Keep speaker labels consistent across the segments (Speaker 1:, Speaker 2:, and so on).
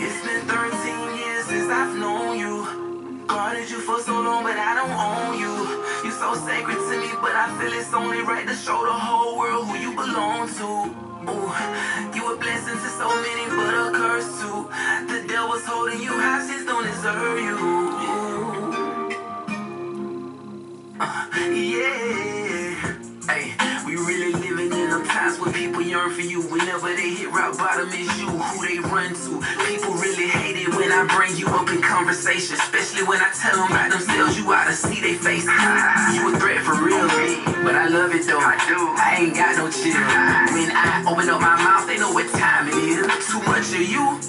Speaker 1: It's been 13 years since I've known you. Guarded you for so long, but I don't own you. You so sacred to me, but I feel it's only right to show the whole world who you belong to. Ooh, you a blessing to so many, but a curse too. The devil's holding you hostage, don't deserve you. Yeah. Hey, we really living in them times where people yearn for you. Whenever they hit rock bottom, it's you who they run to. People really hate it when I bring you up in conversation, especially when I tell them about themselves. You ought to see they face. You a threat for real, but I love it though. I ain't got no chill. When I open up my mouth, they know what time it is. Too much of you,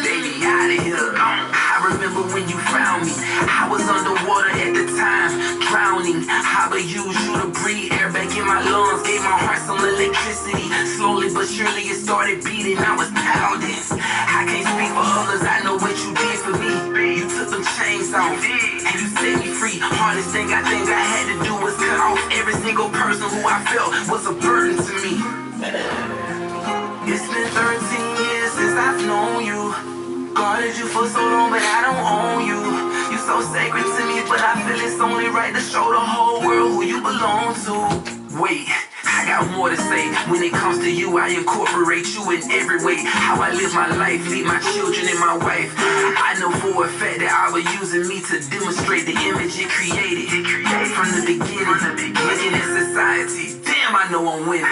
Speaker 1: they be out of here. I remember when you found me. I was underwater at the time, drowning. I would use you to breathe air back in my lungs, gave my heart some electricity. Slowly but surely it started beating, I was pounding. I can't speak for others, I know what you did for me. You took them chains off, and you set me free. Hardest thing I think I had to do was cut off every single person who I felt was a burden to me. It's been 13 years since I've known you. Guarded you for so long, but I don't own you. You so sacred to me, but I feel it's only right to show the whole world who you belong to. Wait, I got more to say. When it comes to you, I incorporate you in every way. How I live my life, lead my children and my wife. I know for a fact that I was using me to demonstrate the image it created. From the beginning, looking at society. Damn, I know I'm winning.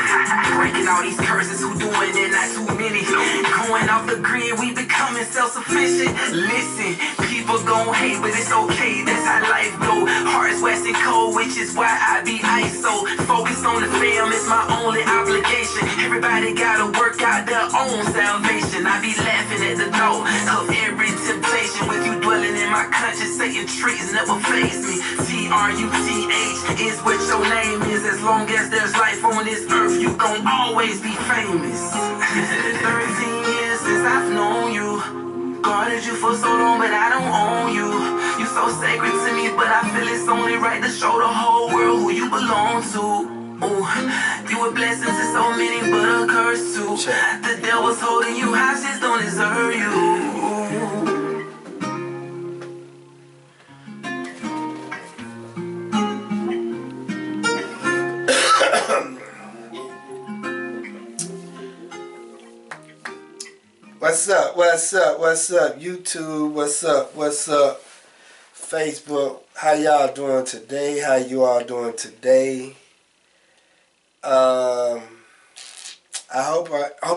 Speaker 1: Breaking all these curses, who doing it, not too many. Going off the grid, we becoming self-sufficient. Listen, people gon' hate, but it's okay, that's how life go. Hearts waxing cold, which is why I be ISO. Focus on the fam, it's my only obligation. Everybody gotta work out their own salvation. I be laughing at the thought of every temptation. With you dwelling in my conscience, Satan tricks never face me. TRUTH is what your name is. As long as there's life on this earth, you gon' always be famous. It's been 13 years since I've known you. Guarded you for so long, but I don't own you. You so sacred to me, but I feel it's only right to show the whole world who you belong to. Ooh, you a blessing to so many, but a curse too. The devil's holding you hostage, don't deserve you.
Speaker 2: What's up? What's up? What's up? YouTube, what's up? What's up? Facebook, how y'all doing today? How you all doing today? I hope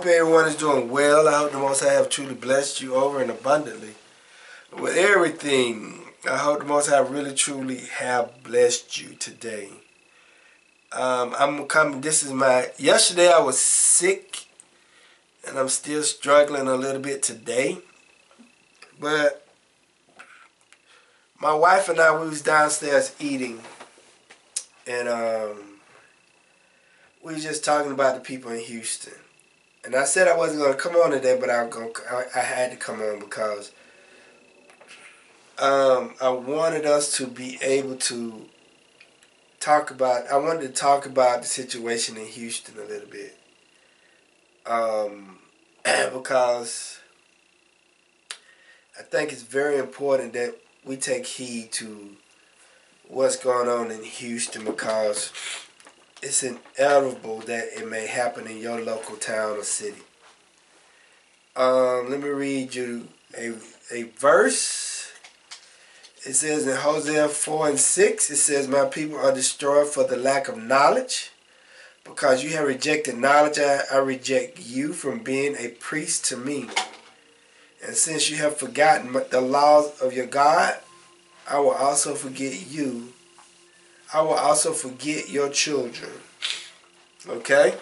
Speaker 2: everyone is doing well. I hope the Most High have truly blessed you over and abundantly with everything. I hope the Most High really truly have blessed you today. I'm coming. This is my. Yesterday I was sick. And I'm still struggling a little bit today. But my wife and I, we was downstairs eating. And we was just talking about the people in Houston. And I said I wasn't going to come on today, but I had to come on because I wanted us to be able to talk about, I wanted to talk about the situation in Houston a little bit. Because I think it's very important that we take heed to what's going on in Houston, because it's inevitable that it may happen in your local town or city. Let me read you a verse. It says in Hosea 4:6, it says, "My people are destroyed for the lack of knowledge. Because you have rejected knowledge, I reject you from being a priest to me. And since you have forgotten the laws of your God, I will also forget you. I will also forget your children." Okay?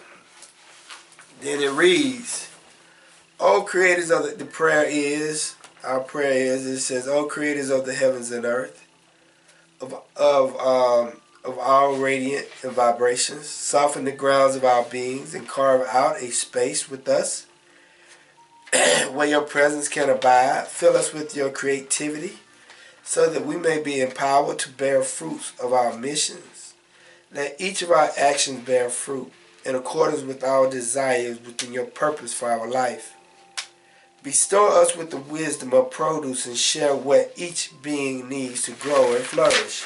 Speaker 2: Then it reads, "O creators of the prayer is," our prayer is, it says, "O creators of the heavens and earth, of of all radiant and vibrations. Soften the grounds of our beings and carve out a space with us where your presence can abide. Fill us with your creativity so that we may be empowered to bear fruits of our missions. Let each of our actions bear fruit in accordance with our desires within your purpose for our life. Bestow us with the wisdom of produce and share what each being needs to grow and flourish.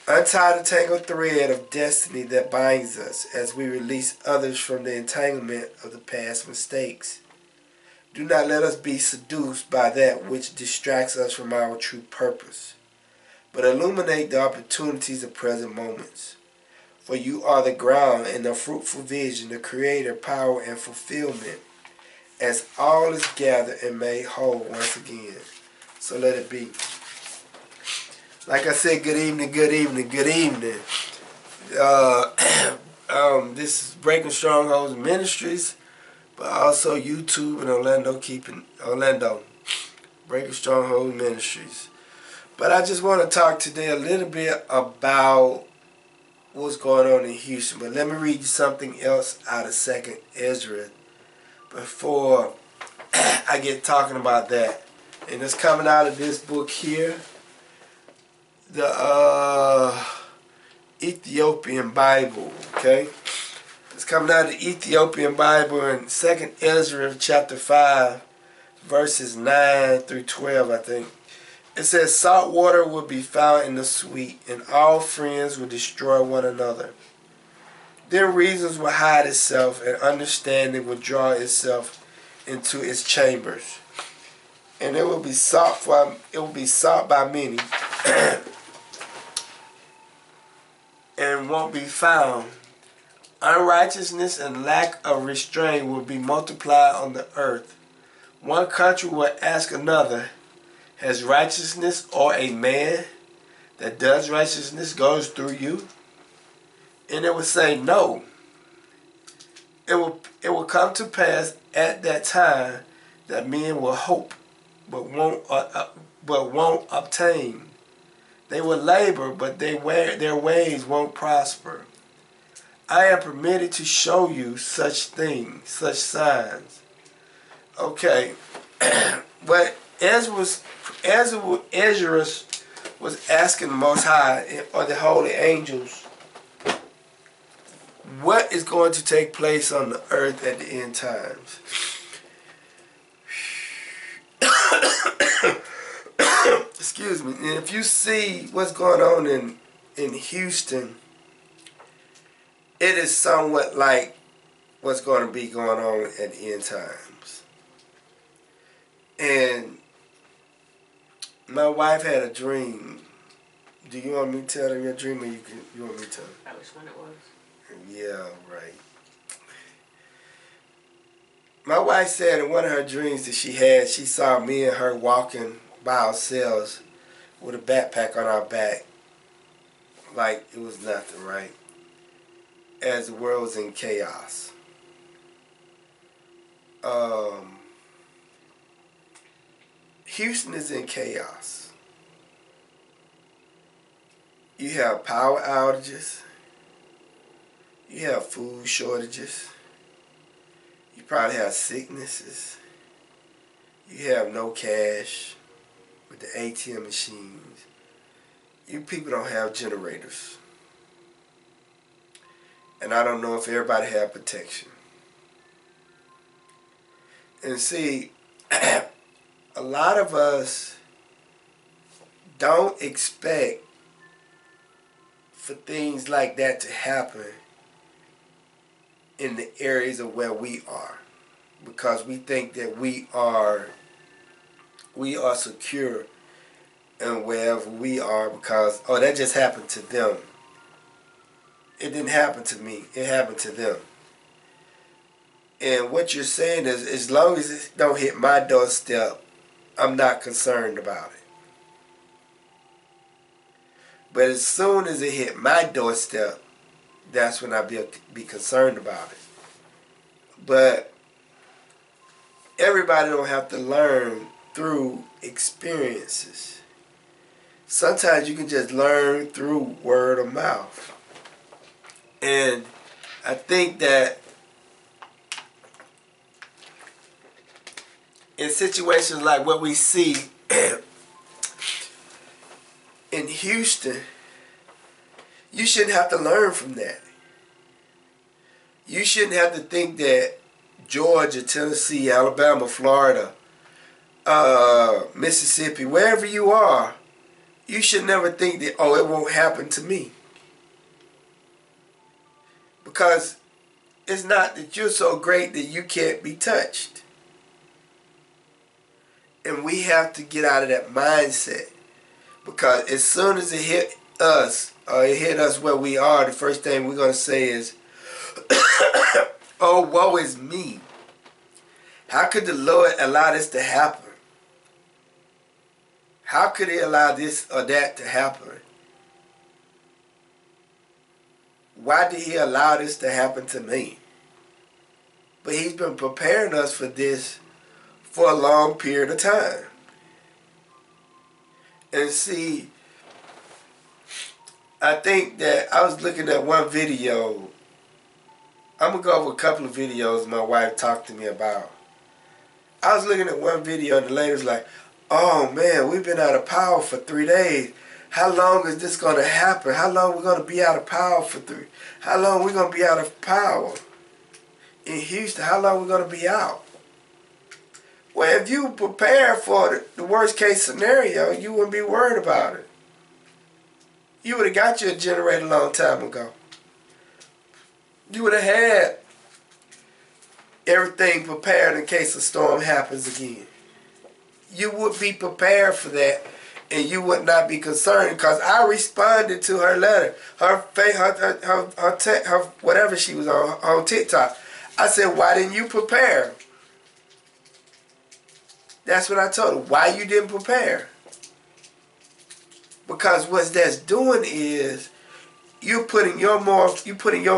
Speaker 2: Untie the tangled thread of destiny that binds us as we release others from the entanglement of the past mistakes. Do not let us be seduced by that which distracts us from our true purpose, but illuminate the opportunities of present moments. For you are the ground and the fruitful vision, the creator, power, and fulfillment, as all is gathered and made whole once again. So let it be. Like I said, good evening, good evening, good evening. This is Breaking Strongholds Ministries, but also YouTube and Orlando, Breaking Stronghold Ministries. But I just want to talk today a little bit about what's going on in Houston. But let me read you something else out of 2nd Ezra before I get talking about that. And it's coming out of this book here, the Ethiopian Bible, okay? It's coming out of the Ethiopian Bible in 2nd Ezra chapter 5, verses 9 through 12, I think. It says, salt water will be found in the sweet, and all friends will destroy one another. Then reasons will hide itself, and understanding will draw itself into its chambers. And it will be sought by many, and won't be found. Unrighteousness and lack of restraint will be multiplied on the earth. One country will ask another, has righteousness or a man that does righteousness goes through you? And it will say, no. It will come to pass at that time that men will hope but won't obtain. They will labor, but their ways won't prosper. I am permitted to show you such things, such signs. Okay, but Ezra was asking the Most High, or the holy angels, what is going to take place on the earth at the end times. Excuse me. And if you see what's going on in Houston, it is somewhat like what's going to be going on at the end times. And my wife had a dream. Do you want me to tell them your dream, or you want me to tell them?
Speaker 3: That was when it was.
Speaker 2: Yeah, right. My wife said in one of her dreams that she saw me and her walking by ourselves with a backpack on our back, like it was nothing, right? As the world was in chaos. Houston is in chaos. You have power outages. You have food shortages. You probably have sicknesses. You have no cash with the ATM machines. You people don't have generators. And I don't know if everybody have protection. And see, a lot of us don't expect for things like that to happen in the areas of where we are, because we think that we are secure in wherever we are, because that just happened to them. It didn't happen to me, it happened to them. And what you're saying is, as long as it don't hit my doorstep, I'm not concerned about it. But as soon as it hit my doorstep, that's when I'll be concerned about it. But everybody don't have to learn through experiences. sometimes you can just learn through word of mouth. And I think that in situations like what we see in Houston, you shouldn't have to learn from that. You shouldn't have to think that Georgia, Tennessee, Alabama, Florida, Mississippi, wherever you are, you should never think that, oh, it won't happen to me. Because it's not that you're so great that you can't be touched. And we have to get out of that mindset. Because as soon as it hit us, or it hit us where we are, the first thing we're going to say is, oh, woe is me. How could the Lord allow this to happen? How could He allow this or that to happen? Why did He allow this to happen to me? But He's been preparing us for this for a long period of time. And see, I think that I was looking at one video. I'm going to go over a couple of videos my wife talked to me about. I was looking at one video and the lady was like, oh man, we've been out of power for 3 days. How long is this going to happen? How long are we going to be out of power for how long are we going to be out of power? In Houston, how long are we going to be out? Well, if you prepare for the worst case scenario, you wouldn't be worried about it. You would have got you a generator a long time ago. You would have had everything prepared in case a storm happens again. You would be prepared for that, and you would not be concerned, because I responded to her letter, her whatever she was on TikTok. I said, why didn't you prepare? That's what I told her. Why you didn't prepare? Because what that's doing is you putting your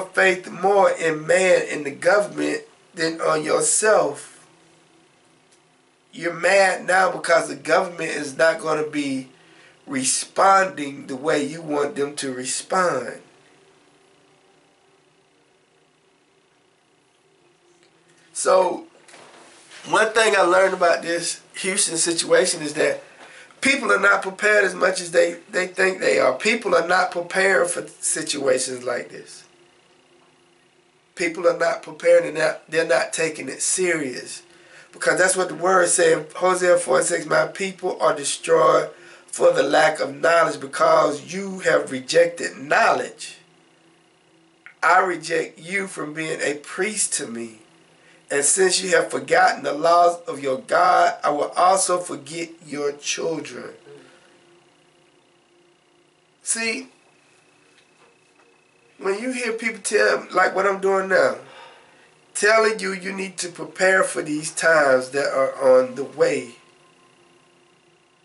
Speaker 2: faith more in man and the government than on yourself. You're mad now because the government is not going to be responding the way you want them to respond. So, one thing I learned about this Houston situation is that people are not prepared as much as they think they are. People are not prepared for situations like this. People are not prepared, and they're not taking it serious. Because that's what the word said, Hosea 4:6, my people are destroyed for the lack of knowledge, because you have rejected knowledge. I reject you from being a priest to me. And since you have forgotten the laws of your God, I will also forget your children. See, when you hear people tell, like what I'm doing now, telling you you need to prepare for these times that are on the way,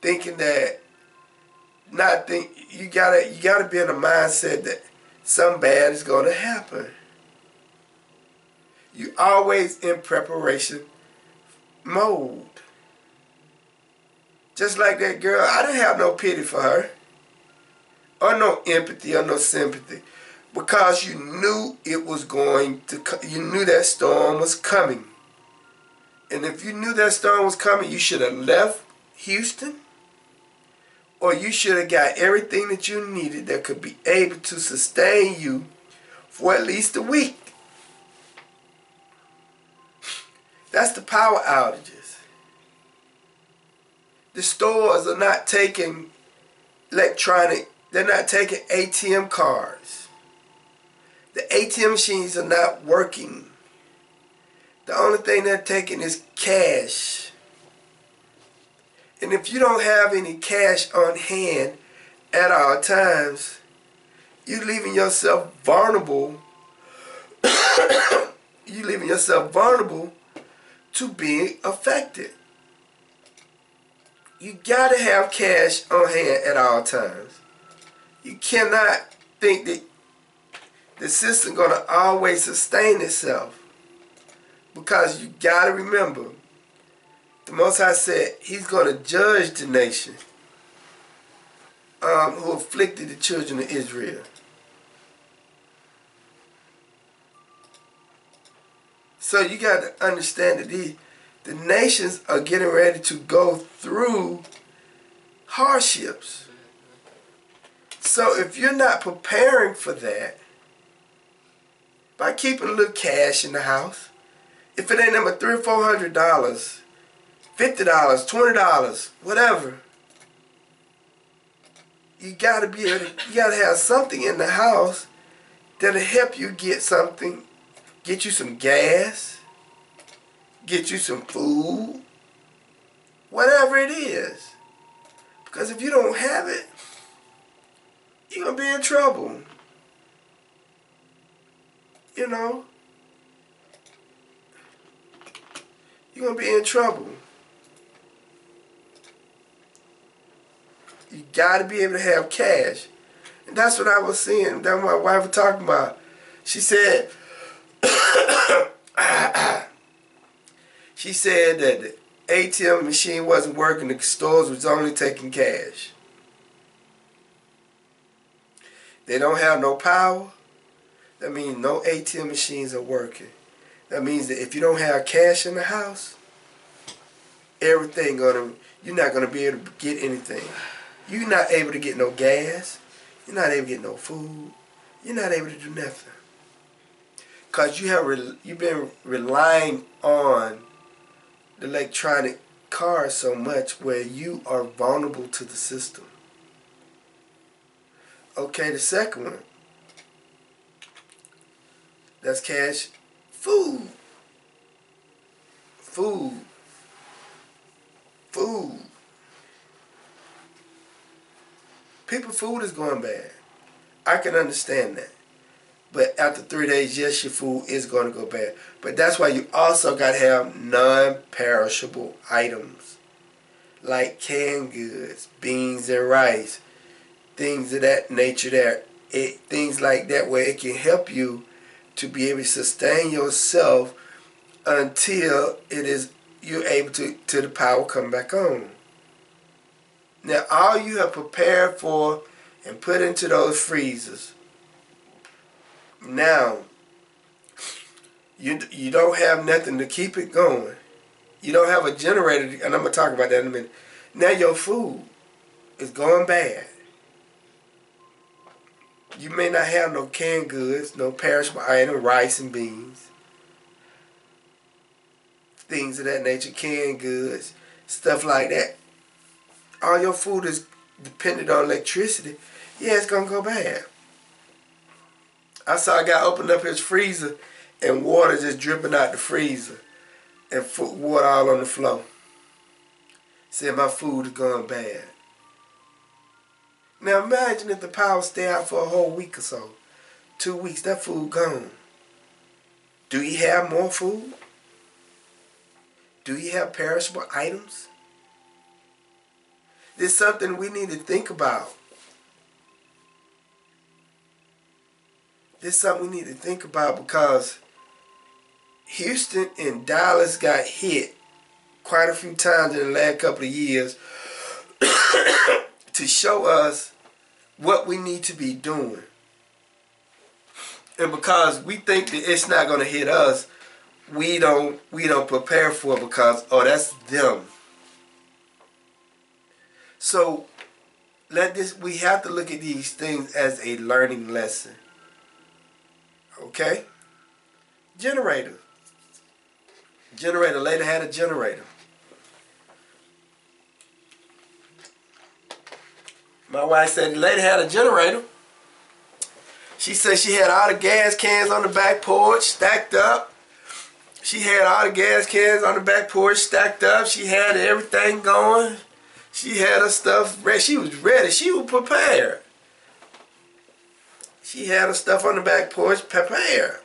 Speaker 2: thinking that, you gotta be in a mindset that something bad is gonna happen. You always in preparation mode. Just like that girl, I didn't have no pity for her, or no empathy, or no sympathy, because you knew it was going to. You knew that storm was coming, and if you knew that storm was coming, you should have left Houston, or you should have got everything that you needed that could be able to sustain you for at least a week. That's the power outages. The stores are not taking they're not taking ATM cards. The ATM machines are not working. The only thing they're taking is cash. And if you don't have any cash on hand at all times, you're leaving yourself vulnerable. You're leaving yourself vulnerable to being affected. You gotta have cash on hand at all times. You cannot think that the system gonna always sustain itself, because you gotta remember, the Most High said He's gonna judge the nation. who afflicted the children of Israel. So you got to understand that the nations are getting ready to go through hardships. So if you're not preparing for that, by keeping a little cash in the house, if it ain't number $300 or $400, $50, $20, whatever, you gotta be able to, you gotta have something in the house that'll help you get something, get you some gas, get you some food, whatever it is. Because if you don't have it, you're gonna be in trouble. You know? You're gonna be in trouble. You gotta be able to have cash. And that's what I was seeing. That's what my wife was talking about. She said, she said that the ATM machine wasn't working, the stores was only taking cash. They don't have no power. That means no ATM machines are working. That means that if you don't have cash in the house, you're not gonna be able to get anything. You're not able to get no gas. You're not able to get no food. You're not able to do nothing. Because you've been relying on the electronic cars so much where you are vulnerable to the system. Okay, the second one. That's cash. Food. Food. Food. People, food is going bad. I can understand that. But after 3 days, yes, your food is going to go bad. But that's why you also got to have non-perishable items. Like canned goods, beans and rice. Things of that nature there. Things like that where it can help you to be able to sustain yourself until you're able to the power come back on. Now all you have prepared for and put into those freezers. Now you don't have nothing to keep it going. You don't have a generator, and I'm gonna talk about that in a minute. Now your food is going bad. You may not have no canned goods, no perishable item, rice and beans, things of that nature, canned goods, stuff like that. All your food is dependent on electricity. Yeah, it's gonna go bad. I saw a guy open up his freezer and water just dripping out the freezer and water all on the floor. Said my food is going bad. Now imagine if the power stay out for a whole week or so. 2 weeks, that food gone. Do you have more food? Do you have perishable items? This is something we need to think about. This is something we need to think about because Houston and Dallas got hit quite a few times in the last couple of years to show us what we need to be doing. And because we think that it's not going to hit us, we don't prepare for it because, oh, that's them. So we have to look at these things as a learning lesson. Okay? Generator. Lady had a generator. My wife said the lady had a generator. She said she had all the gas cans on the back porch stacked up. She had all the gas cans on the back porch stacked up. She had everything going. She had her stuff ready. She was ready. She was prepared. She had her stuff on the back porch prepared.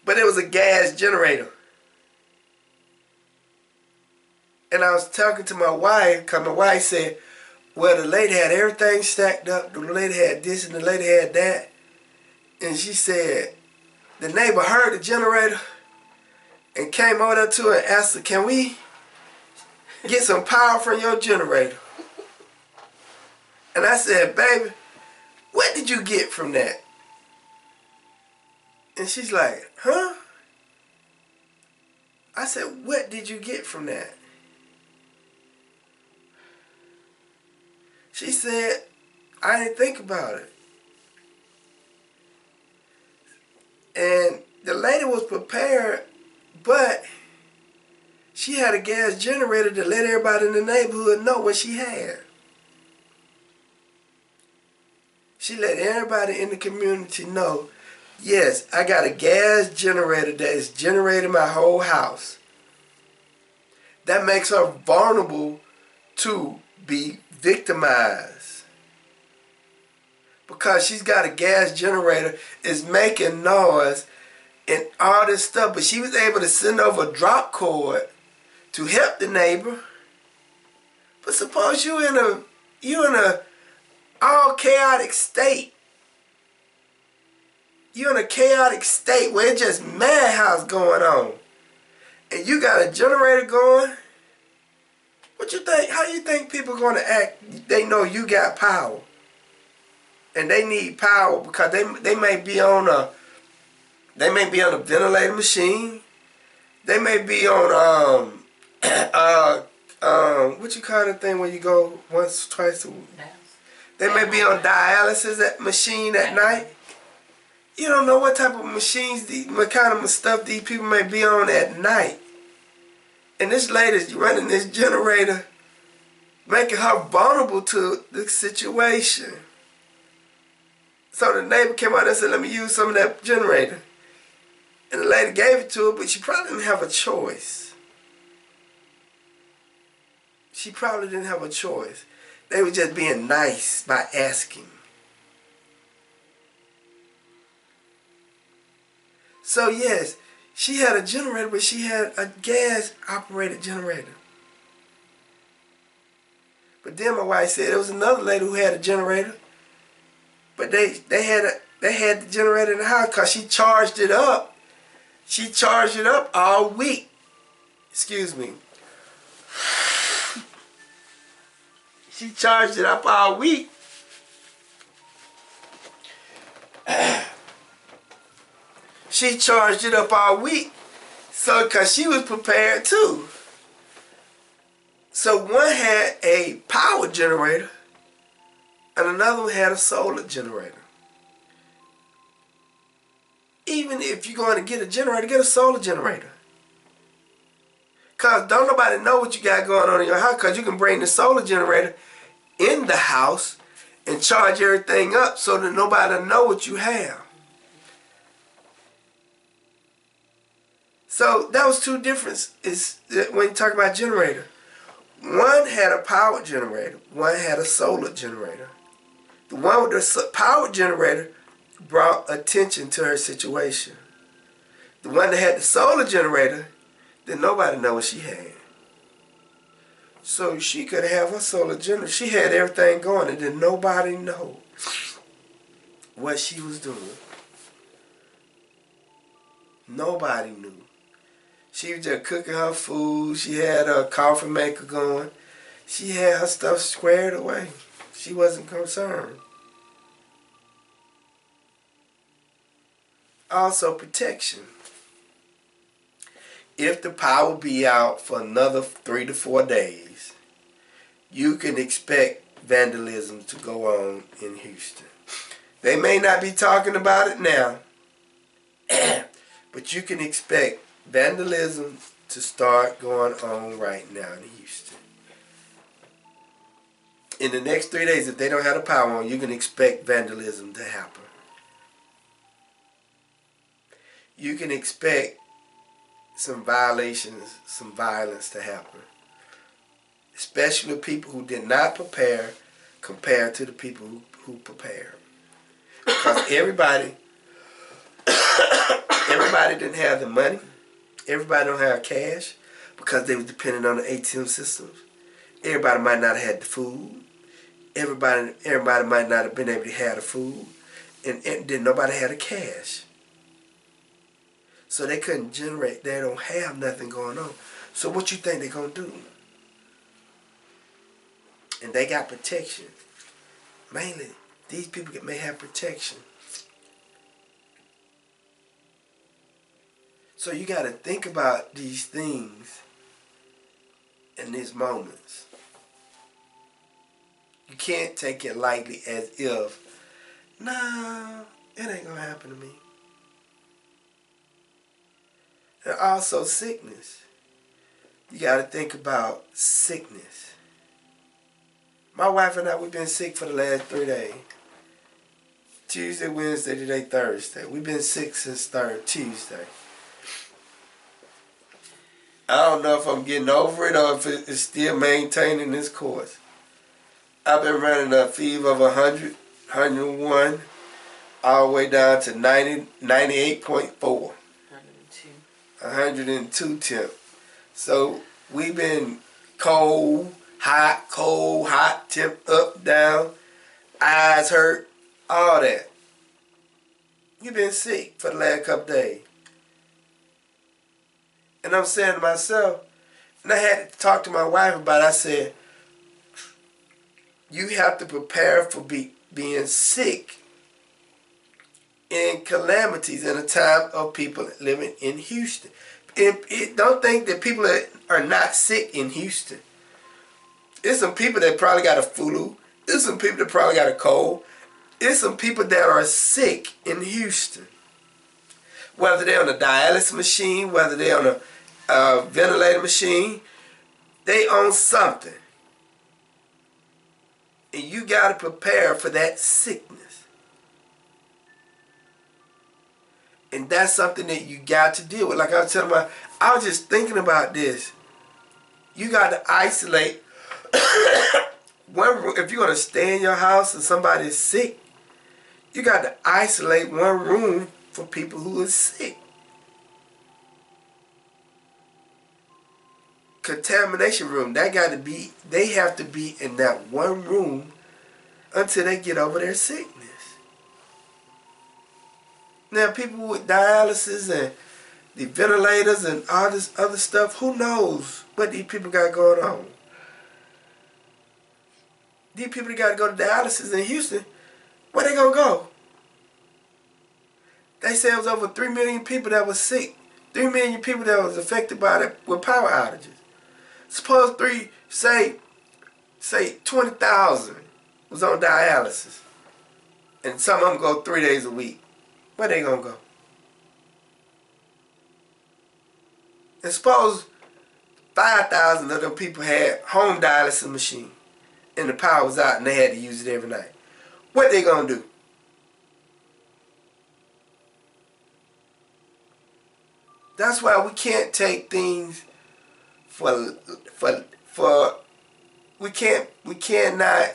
Speaker 2: But it was a gas generator. And I was talking to my wife, because my wife said, well, the lady had everything stacked up. The lady had this and the lady had that. And she said, the neighbor heard the generator and came over there to her and asked her, can we get some power from your generator? And I said, baby, what did you get from that? And she's like, huh? I said, what did you get from that? She said, I didn't think about it. And the lady was prepared, but she had a gas generator to let everybody in the neighborhood know what she had. She let everybody in the community know, yes, I got a gas generator that is generating my whole house. That makes her vulnerable to be victimized. Because she's got a gas generator, it's making noise and all this stuff. But she was able to send over a drop cord to help the neighbor. But suppose you're in a all chaotic state. You're in a chaotic state where it's just madhouse going on. And you got a generator going. What you think? How you think people going to act? They know you got power. And they need power because they may be on a ventilator machine. They may be on what you call the thing when you go once, twice a week? They may be on dialysis machine at night. You don't know what type of machines, what kind of stuff these people may be on at night. And this lady's running this generator, making her vulnerable to the situation. So the neighbor came out and said, let me use some of that generator. And the lady gave it to her, but she probably didn't have a choice. She probably didn't have a choice. They were just being nice by asking. So yes, she had a generator, but she had a gas-operated generator. But then my wife said there was another lady who had a generator, but they had the generator in the house because she charged it up. She charged it up all week. Excuse me. She charged it up all week. She charged it up all week. So, because she was prepared too. So one had a power generator and another one had a solar generator. Even if you're going to get a generator, get a solar generator. Because don't nobody know what you got going on in your house, because you can bring the solar generator in the house and charge everything up so that nobody know what you have. So that was two differences when you talk about generator. One had a power generator, one had a solar generator. The one with the power generator brought attention to her situation. The one that had the solar generator, didn't nobody know what she had. So she could have her solar generator. She had everything going and didn't nobody know what she was doing. Nobody knew. She was just cooking her food. She had her coffee maker going. She had her stuff squared away. She wasn't concerned. Also protection. If the power be out for another 3 to 4 days, you can expect vandalism to go on in Houston. They may not be talking about it now, but you can expect vandalism to start going on right now in Houston. In the next 3 days, if they don't have the power on, you can expect vandalism to happen. You can expect some violations, some violence to happen. Especially people who did not prepare compared to the people who prepared. Because everybody didn't have the money. Everybody don't have cash because they were dependent on the ATM systems. Everybody might not have had the food. Everybody might not have been able to have the food. And then nobody had the cash. So they couldn't generate. They don't have nothing going on. So what you think they're going to do? And they got protection. Mainly, these people may have protection. So you got to think about these things in these moments. You can't take it lightly as if, nah, it ain't going to happen to me. And also sickness. You got to think about sickness. My wife and I, we've been sick for the last 3 days. Tuesday, Wednesday, today, Thursday. We've been sick since Tuesday. I don't know if I'm getting over it or if it's still maintaining this course. I've been running a fever of 100, 101, all the way down to 90, 98.4. 102. 102 temp. So we've been cold, hot, temp up, down, eyes hurt, all that. We've been sick for the last couple days. And I'm saying to myself, and I had to talk to my wife about it, I said, you have to prepare for being sick in calamities in a time of people living in Houston. Don't think that people are not sick in Houston. There's some people that probably got a flu. There's some people that probably got a cold. There's some people that are sick in Houston. Whether they're on a dialysis machine, whether they're on a ventilator machine, they own something. And you got to prepare for that sickness. And that's something that you got to deal with. Like I was telling I was just thinking about this. You got to isolate one room. If you're going to stay in your house and somebody's sick, you got to isolate one room for people who are sick. Contamination room, they have to be in that one room until they get over their sickness. Now people with dialysis and the ventilators and all this other stuff, who knows what these people got going on? These people that got to go to dialysis in Houston, where they gonna go? They said it was over 3 million people that was sick. 3 million people that was affected by it with power outages. Suppose say 20,000 was on dialysis, and some of them go 3 days a week. Where they gonna go? And suppose 5,000 of them people had home dialysis machine, and the power was out, and they had to use it every night. What they gonna do? That's why we can't take things we cannot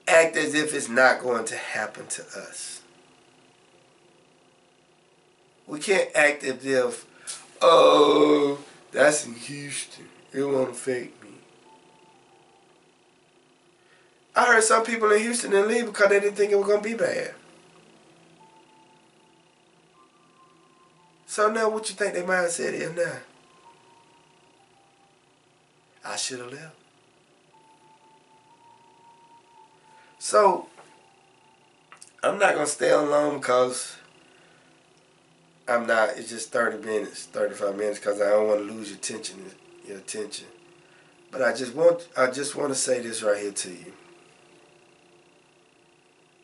Speaker 2: act as if it's not going to happen to us. We can't act as if, oh, that's in Houston, it won't affect me. I heard some people in Houston didn't leave because they didn't think it was going to be bad. So now what you think their mindset is now? I should have left. So, I'm not going to stay on long because I'm not. It's just 30 minutes, 35 minutes because I don't want to lose your attention. But I just want to say this right here to you.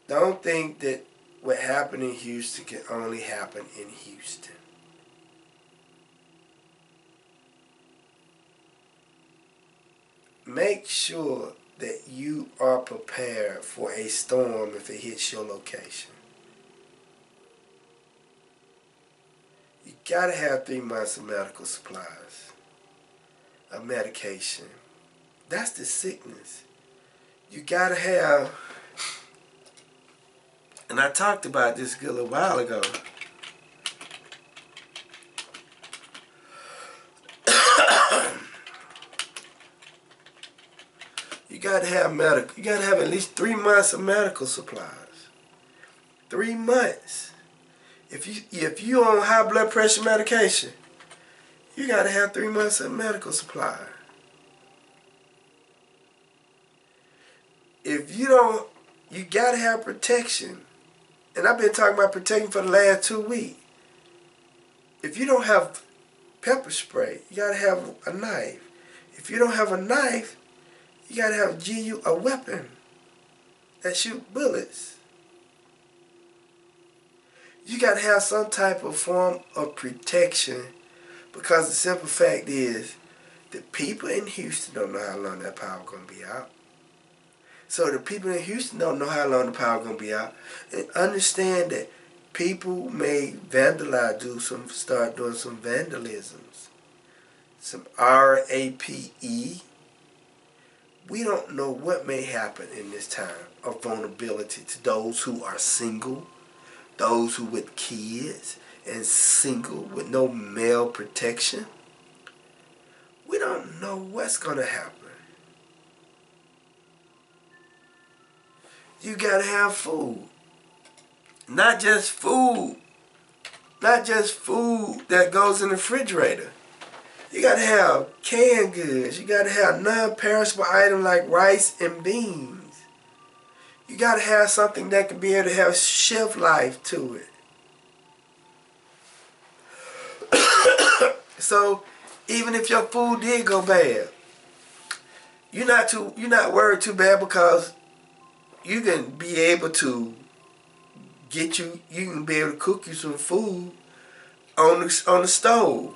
Speaker 2: Don't think that what happened in Houston can only happen in Houston. Make sure that you are prepared for a storm if it hits your location. You gotta have 3 months of medical supplies, of medication. That's the sickness. You gotta have, and I talked about this a little while ago. You gotta have at least 3 months of medical supplies. 3 months. If you on high blood pressure medication, you gotta have 3 months of medical supply. If you don't You gotta have protection. And I've been talking about protection for the last 2 weeks. If you don't have pepper spray, you gotta have a knife. If you don't have a knife, you gotta have a weapon that shoot bullets. You gotta have some type of form of protection, because the simple fact is the people in Houston don't know how long that power gonna be out. So the people in Houston don't know how long the power gonna be out. And understand that people may vandalize, start doing some vandalisms, some RAPE. We don't know what may happen in this time of vulnerability to those who are single, those who with kids and single with no male protection. We don't know what's gonna happen. You gotta have food. Not just food that goes in the refrigerator. You gotta have canned goods. You gotta have non-perishable items like rice and beans. You gotta have something that can be able to have shelf life to it. So even if your food did go bad, you're not worried too bad, because you can be able to you can be able to cook you some food on the stove.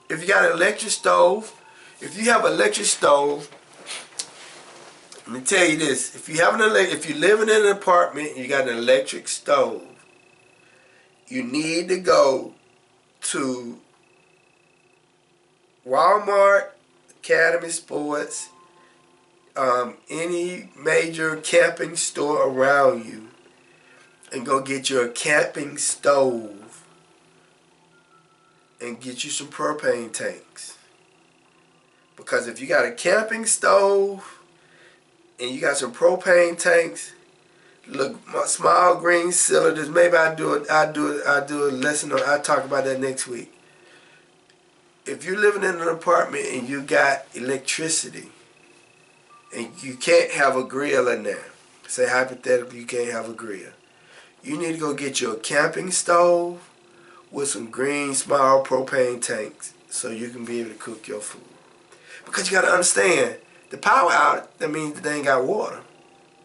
Speaker 2: If you got an electric stove, if you have an electric stove, let me tell you this: if you're living in an apartment and you got an electric stove, you need to go to Walmart, Academy Sports, any major camping store around you, and go get your camping stove and get you some propane tanks. Because if you got a camping stove and you got some propane tanks, look, small green cylinders. Maybe I'll do a lesson on. I'll talk about that next week. If you're living in an apartment and you got electricity and you can't have a grill in there, say hypothetically you can't have a grill, you need to go get your camping stove with some green small propane tanks so you can be able to cook your food. Because you got to understand, the power out, that means that they ain't got water.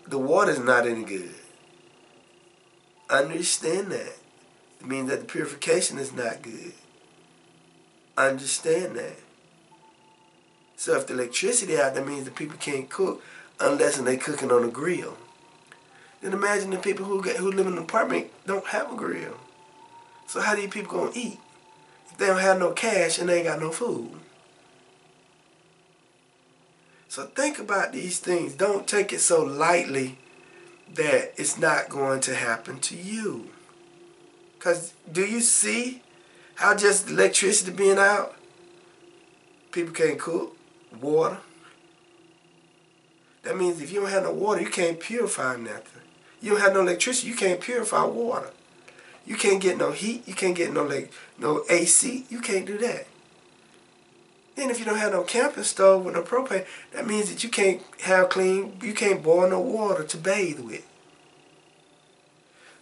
Speaker 2: The water's not any good. Understand that. It means that the purification is not good. Understand that. So if the electricity out, that means the people can't cook unless they cooking on a grill. Then imagine the people who live in an apartment don't have a grill. So how do you people gonna eat if they don't have no cash and they ain't got no food? So think about these things. Don't take it so lightly that it's not going to happen to you. Because do you see how just electricity being out, people can't cook? Water. That means if you don't have no water, you can't purify nothing. You don't have no electricity, you can't purify water. You can't get no heat, you can't get no AC, you can't do that. Then if you don't have no camping stove with no propane, that means that you can't boil no water to bathe with.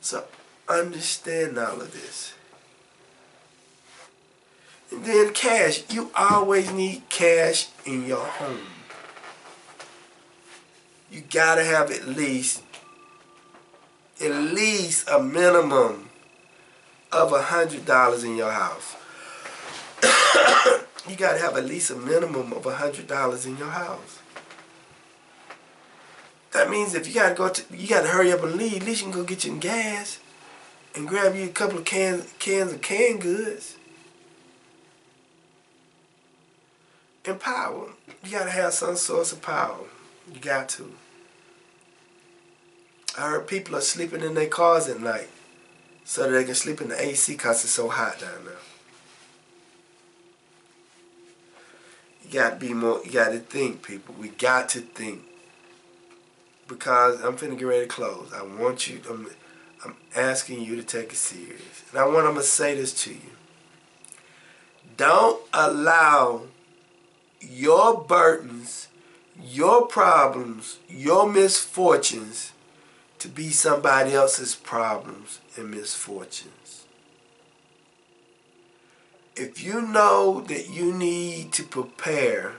Speaker 2: So understand all of this. And then cash. You always need cash in your home. You gotta have at least a minimum of $100 in your house. You gotta have at least a minimum of $100 in your house. That means if you gotta hurry up and leave, at least you can go get you some gas and grab you a couple of cans of canned goods. And power. You gotta have some source of power. You got to. I heard people are sleeping in their cars at night so that they can sleep in the AC because it's so hot down there. You got to think, people. We got to think. Because I'm finna get ready to close. I'm asking you to take it serious. And I'm gonna say this to you. Don't allow your burdens, your problems, your misfortunes to be somebody else's problems and misfortunes. If you know that you need to prepare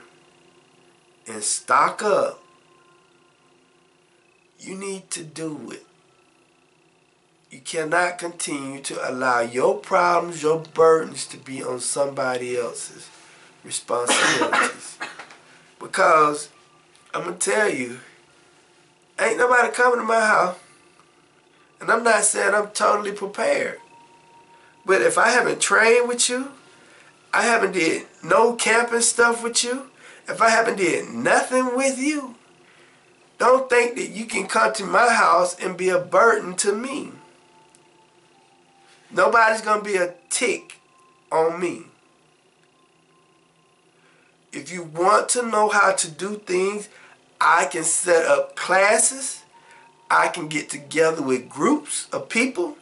Speaker 2: and stock up, you need to do it. You cannot continue to allow your problems, your burdens to be on somebody else's responsibilities. Because I'm going to tell you, ain't nobody coming to my house. And I'm not saying I'm totally prepared. But if I haven't trained with you, I haven't did no camping stuff with you, if I haven't did nothing with you, don't think that you can come to my house and be a burden to me. Nobody's going to be a tick on me. If you want to know how to do things, I can set up classes. I can get together with groups of people.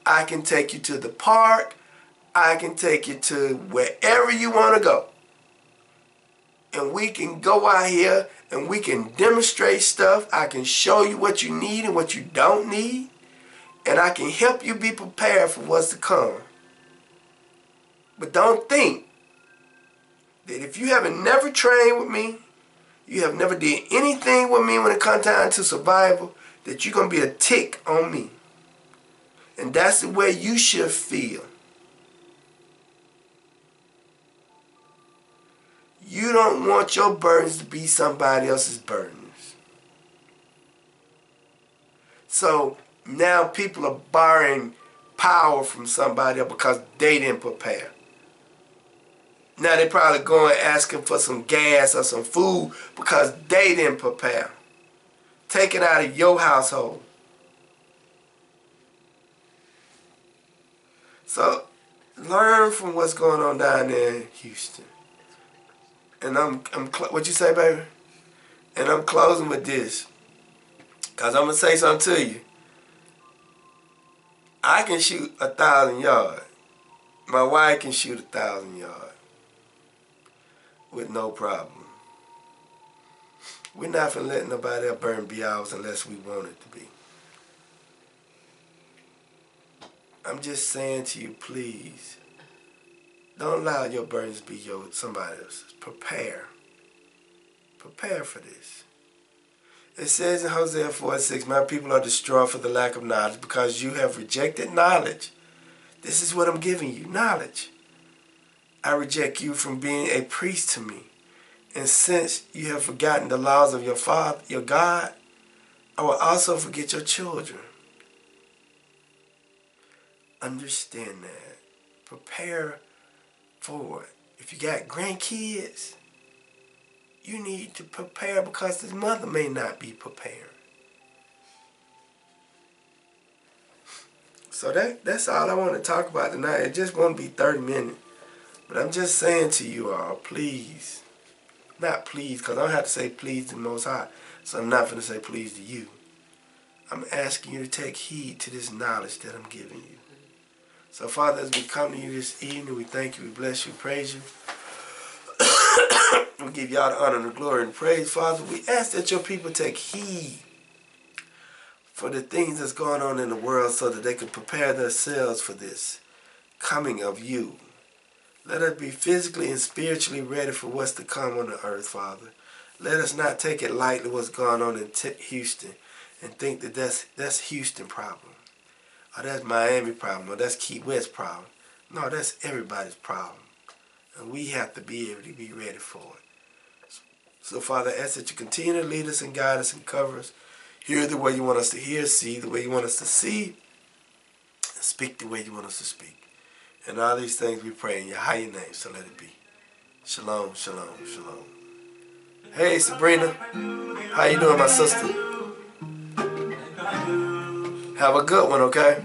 Speaker 2: I can take you to the park. I can take you to wherever you want to go. And we can go out here and we can demonstrate stuff. I can show you what you need and what you don't need. And I can help you be prepared for what's to come. But don't think that if you haven't never trained with me, you have never did anything with me when it comes down to survival, that you're going to be a tick on me. And that's the way you should feel. You don't want your burdens to be somebody else's burdens. So now people are borrowing power from somebody else because they didn't prepare. Now they probably going asking for some gas or some food because they didn't prepare. Take it out of your household. So learn from what's going on down there in Houston. And what you say, baby? And I'm closing with this, because I'm going to say something to you. I can shoot 1,000 yards. My wife can shoot 1,000 yards with no problem. We're not going to let nobody else burn be ours unless we want it to be. I'm just saying to you, please, don't allow your burdens to be somebody else's. Prepare. Prepare for this. It says in Hosea 4:6, my people are destroyed for the lack of knowledge because you have rejected knowledge. This is what I'm giving you, knowledge. I reject you from being a priest to me. And since you have forgotten the laws of your Father, your God, I will also forget your children. Understand that. Prepare for it. If you got grandkids, you need to prepare because the mother may not be prepared. So that's all I want to talk about tonight. It just won't be 30 minutes. But I'm just saying to you all, please, not please, because I don't have to say please to the Most High, so I'm not going to say please to you. I'm asking you to take heed to this knowledge that I'm giving you. So, Father, as we come to you this evening, we thank you, we bless you, praise you. We give you all the honor and the glory and praise, Father. We ask that your people take heed for the things that's going on in the world so that they can prepare themselves for this coming of you. Let us be physically and spiritually ready for what's to come on the earth, Father. Let us not take it lightly what's going on in Houston and think that that's Houston problem. Or that's Miami problem, or that's Key West problem. No, that's everybody's problem. And we have to be able to be ready for it. So, Father, I ask that you continue to lead us and guide us and cover us. Hear the way you want us to hear, see the way you want us to see, and speak the way you want us to speak. And all these things we pray in your higher name, so let it be. Shalom, shalom, shalom. Hey, Sabrina. How you doing, my sister? Have a good one, okay?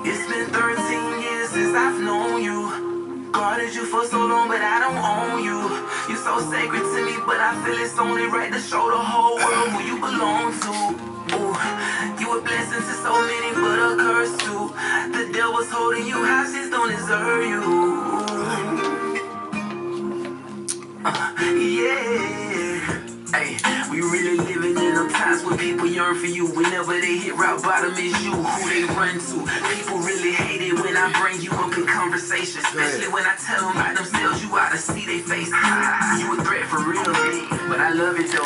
Speaker 1: It's been 13 years since I've known you. Guarded you for so long, but I don't own you. You so sacred to me, but I feel it's only right to show the whole world who you belong to. Ooh, you a blessing to so many, but a curse too. The devil's holding you hostage, don't deserve you. Yeah. Hey, we really living in them times when people yearn for you. Whenever they hit rock bottom, it's you who they run to. People really hate it when I bring you up in conversation, especially when I tell them about themselves. You ought to see their face. You a threat for real, but I love it though.